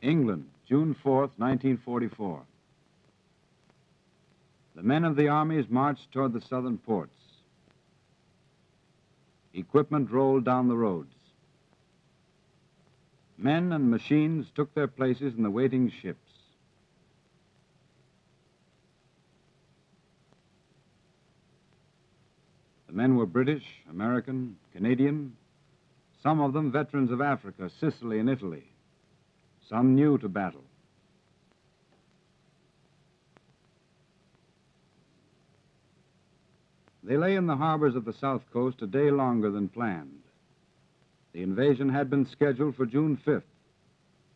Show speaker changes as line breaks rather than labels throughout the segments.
England, June 4th, 1944. The men of the armies marched toward the southern ports. Equipment rolled down the roads. Men and machines took their places in the waiting ships. The men were British, American, Canadian, some of them veterans of Africa, Sicily, and Italy, some new to battle. They lay in the harbors of the South Coast a day longer than planned. The invasion had been scheduled for June 5th,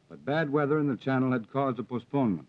but bad weather in the Channel had caused a postponement.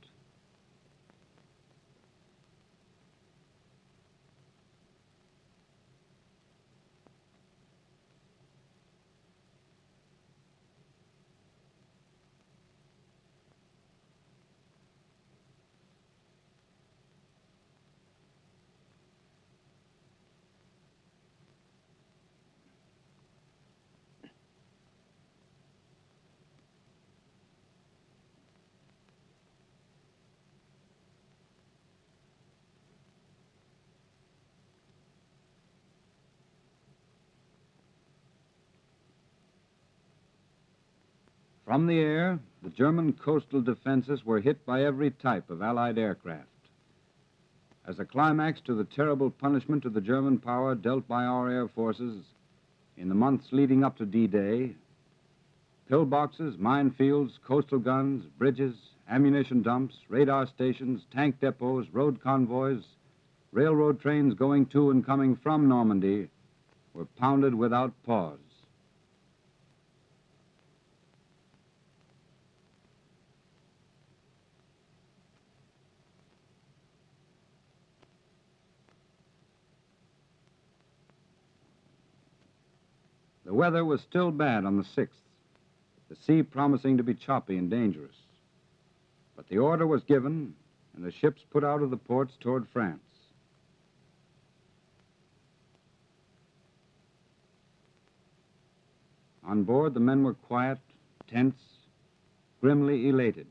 From the air, the German coastal defenses were hit by every type of Allied aircraft. As a climax to the terrible punishment to the German power dealt by our air forces in the months leading up to D-Day, pillboxes, minefields, coastal guns, bridges, ammunition dumps, radar stations, tank depots, road convoys, railroad trains going to and coming from Normandy were pounded without pause. The weather was still bad on the 6th, the sea promising to be choppy and dangerous. But the order was given, and the ships put out of the ports toward France. On board, the men were quiet, tense, grimly elated.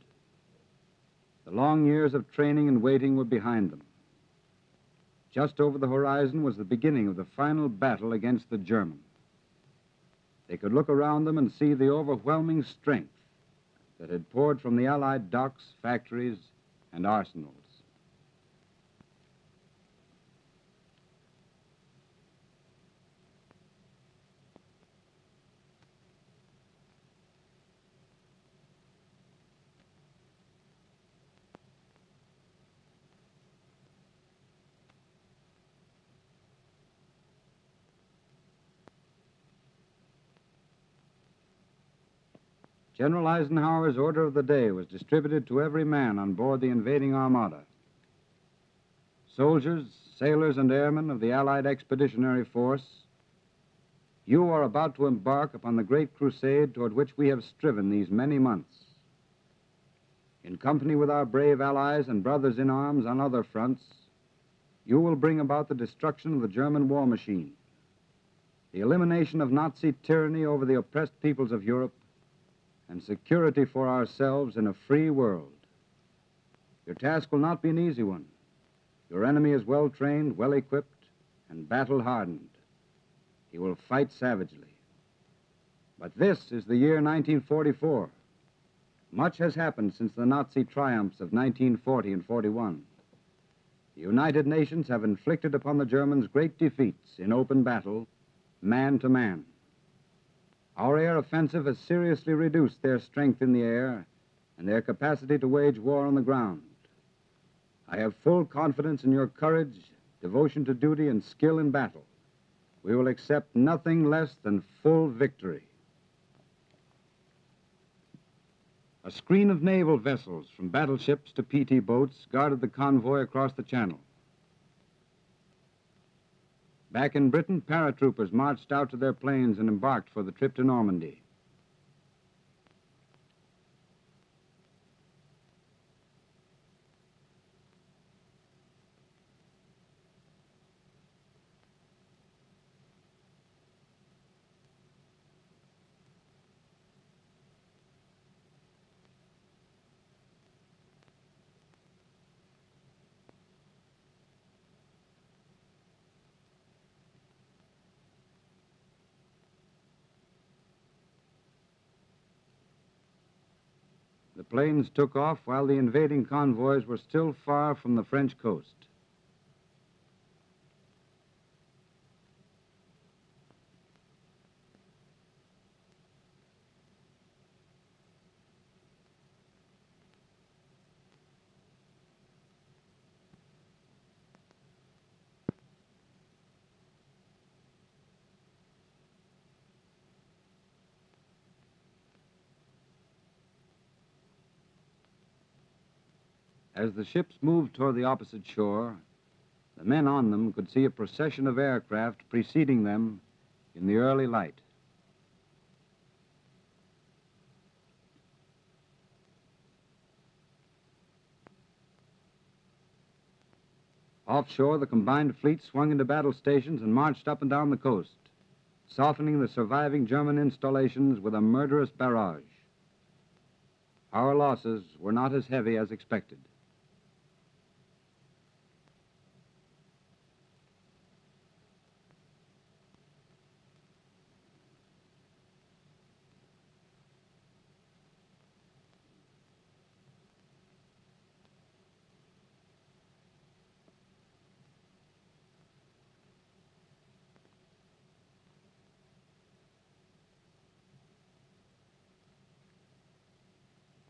The long years of training and waiting were behind them. Just over the horizon was the beginning of the final battle against the German. They could look around them and see the overwhelming strength that had poured from the Allied docks, factories, and arsenals. General Eisenhower's order of the day was distributed to every man on board the invading armada. Soldiers, sailors, and airmen of the Allied Expeditionary Force, you are about to embark upon the great crusade toward which we have striven these many months. In company with our brave allies and brothers in arms on other fronts, you will bring about the destruction of the German war machine, the elimination of Nazi tyranny over the oppressed peoples of Europe, and security for ourselves in a free world. Your task will not be an easy one. Your enemy is well-trained, well-equipped, and battle-hardened. He will fight savagely. But this is the year 1944. Much has happened since the Nazi triumphs of 1940 and 41. The United Nations have inflicted upon the Germans great defeats in open battle, man to man. Our air offensive has seriously reduced their strength in the air and their capacity to wage war on the ground. I have full confidence in your courage, devotion to duty, and skill in battle. We will accept nothing less than full victory. A screen of naval vessels, from battleships to PT boats, guarded the convoy across the Channel. Back in Britain, paratroopers marched out to their planes and embarked for the trip to Normandy. planes took off while the invading convoys were still far from the French coast. As the ships moved toward the opposite shore, the men on them could see a procession of aircraft preceding them in the early light. Offshore, the combined fleet swung into battle stations and marched up and down the coast, softening the surviving German installations with a murderous barrage. Our losses were not as heavy as expected.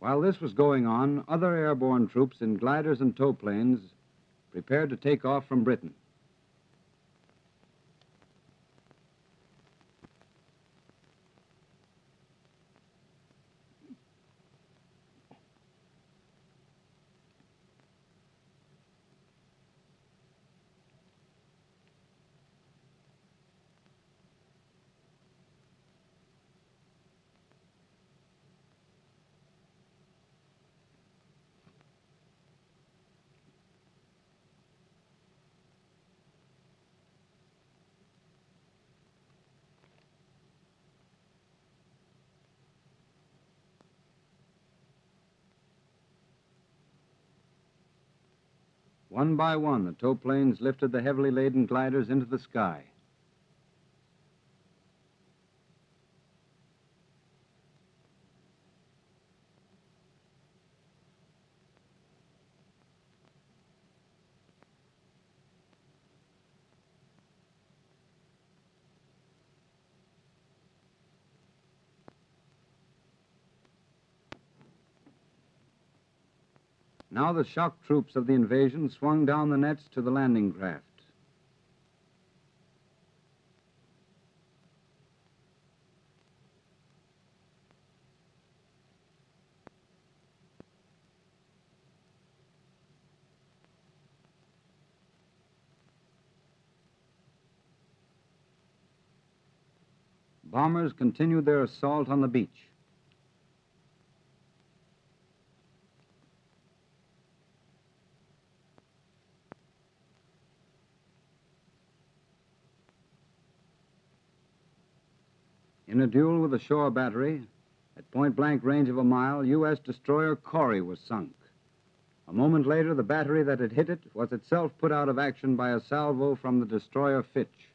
While this was going on, other airborne troops in gliders and tow planes prepared to take off from Britain. One by one, the tow planes lifted the heavily laden gliders into the sky. Now the shock troops of the invasion swung down the nets to the landing craft. Bombers continued their assault on the beach. In a duel with a shore battery, at point-blank range of a mile, U.S. destroyer Corey was sunk. A moment later, the battery that had hit it was itself put out of action by a salvo from the destroyer Fitch.